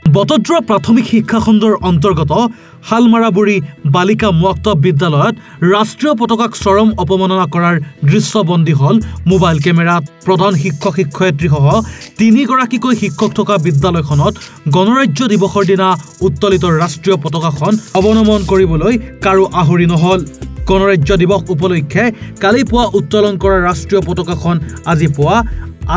বটদ্ৰা প্ৰাথমিক শিক্ষা খণ্ডৰ অন্তৰ্গত হালমাৰাবুৰী বালিকা মুক্তব বিদ্যালয়ত ৰাষ্ট্ৰীয় পতাকাক চৰম অপমাননা কৰাৰ দৃশ্যবন্দী হল মোবাইল কেমেৰাত। প্ৰধান শিক্ষক শিক্ষয়িত্ৰীসহ 3 গৰাকীকৈ শিক্ষক থকা বিদ্যালয়খনত গণৰাজ্য দিৱসৰ দিনা উত্তোলিত ৰাষ্ট্ৰীয় পতাকাখন অৱনমন কৰিবলৈ কাৰো আহৰি নহল। গণৰাজ্য দিৱস উপলক্ষে কালি পুৱা উত্তোলন কৰা ৰাষ্ট্ৰীয় পতাকাখন আজি পুৱা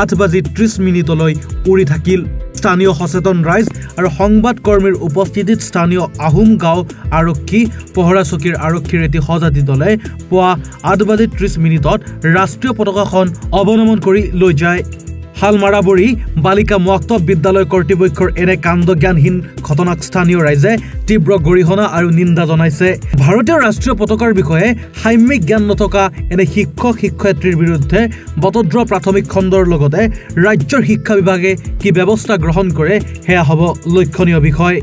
8:30 উৰি থাকিল। স্থানীয় সচেতন ৰাইজ আৰু সংবাদ কৰ্মীৰ উপস্থিতিত স্থানীয় আহোম গাঁও আৰক্ষী পহৰা চকীৰ আৰক্ষীৰ এটি সজাতি দলে পুৱা 8:30 ৰাষ্ট্ৰীয় পতাকাখন অৱনমন কৰি লৈ যায়। হালমাৰাবুৰী বালিকা মুক্তব বিদ্যালয় কৰ্তৃপক্ষৰ এনে কাণ্ডজ্ঞানহীন ঘটনাক স্থানীয় ৰাইজে তীব্ৰ গৰিহণা আৰু নিন্দা জনাইছে। ভাৰতীয় ৰাষ্ট্ৰীয় পতাকাৰ বিষয়ে সাম্যিক জ্ঞান নথকা এনে শিক্ষক শিক্ষয়িত্ৰীৰ বিৰুদ্ধে বটদ্ৰা প্ৰাথমিক খণ্ডৰ লগতে ৰাজ্যৰ শিক্ষা বিভাগে কি ব্যৱস্থা গ্ৰহণ কৰে সেয়া হ'ব লক্ষণীয় বিষয়।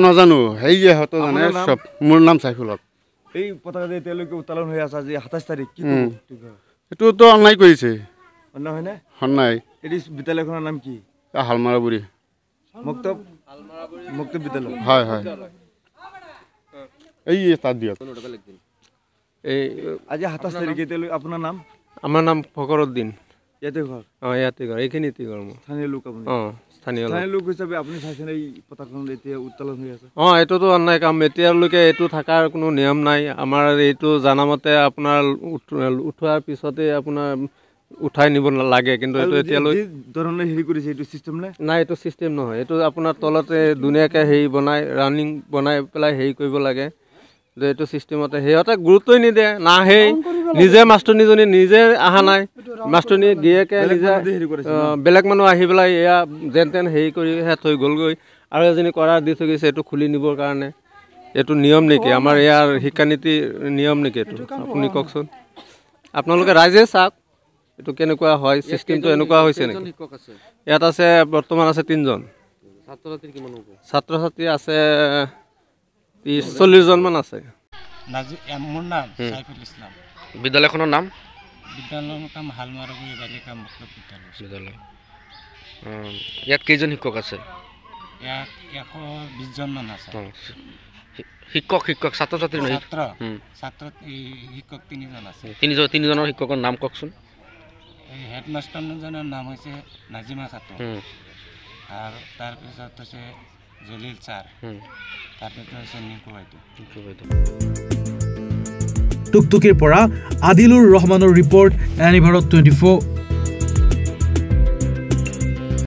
নাজানো হেৰিয়ে হয়তো জানে সব। মোৰ নাম চাইফুল হক। এই পতাকা যে তেওঁলোকে উত্তোলন হৈ আছে আজি 27 তাৰিখ কি এইটোতো অন্যায় কৰিছে। অন্যায় হয়নে? অন্যায়। এই বিদ্যালয়খনৰ নাম কি? হালমাৰাবুৰী মুক্তব বিদ্যালয়। হয় হয়। এই তাত দিয়ক। এই আজি 27 তাৰিখে তেওঁলোকে আপোনাৰ নাম? আমাৰ নাম ফকৰুদ্দিন। ইয়াতে ঘৰ? ইয়াতে ঘৰ, এইখিনিতে ঘৰ মোৰ। স্থানীয় লোক আপুনি? স্থানীয় লোক হিচাপে আপুনি চাইছেনে এই পতাকাখন এতিয়া উত্তোলন হৈ আছে? এইটোতো অন্যায় কাম। এতিয়ালৈকে এইটো থকাৰ কোনো নিয়ম নাই। আমাৰ এইটো জানামতে আপোনাৰ উঠোৱাৰ পিছতে আপোনাৰ উঠাই নিব লাগে, কিন্তু এইটো এতিয়ালৈ ধৰণে হেৰি কৰিছে এইটো চিষ্টেম নাই? এইটো চিষ্টেম নহয়। এইটো আপোনাৰ তলতে ধুনীয়াকৈ হেৰি বনাই ৰানিং বনাই পেলাই হেৰি কৰিব লাগে। যে এইটো চিষ্টেমতে সিহঁতে গুৰুত্বই নিদিয়ে। নাহেই, নিজে মাষ্টৰনীজনী নিজে অহা নাই। মাষ্টৰনী গিয়েকে নিজে বেলেগ মানুহ আহি পেলাই এয়া যেন তেন হেৰি কৰি থৈ গ'লগৈ। আৰু এজনী কৰাৰ দি থৈ গৈছে এইটো খুলি নিবৰ কাৰণে। এইটো নিয়ম নেকি? আমাৰ ইয়াৰ শিক্ষানীতিৰ নিয়ম নেকি এইটো? আপুনি কওকচোন। আপোনালোকে ৰাইজে চাওক এইটো কেনেকুৱা হয়, চিষ্টেমটো এনেকুৱা হৈছে নেকি? ইয়াত আছে বৰ্তমান আছে 3 জন। ছাত্ৰ ছাত্ৰী আছে 30-40 জন মান আছে। মোৰ নাম চাইফুল ইছলাম। বিদ্যালয়খনৰ নাম? বিদ্যালয়ৰ নাম হালমাৰাবুৰী বালিকা মুক্তব বিদ্যালয়। ইয়াত কেইজন শিক্ষক আছে? ইয়াত 120 জন মান আছে। শিক্ষক ছাত্ৰ ছাত্ৰী নহয়? ছাত্ৰ শিক্ষক 3 জন আছে। 3 জনৰ শিক্ষকৰ নাম কওকচোন। এই হেডমাষ্টাৰজনৰ নাম হৈছে নাজিমা খাতুন, আৰু তাৰপিছত হৈছে জলিল ছাৰ, তাৰপিছত হৈছে নিকু বাইদেউ। টুকটুকিৰ পৰা আদিলুৰ ৰহমানৰ ৰিপৰ্ট, এনি ভাৰত 24।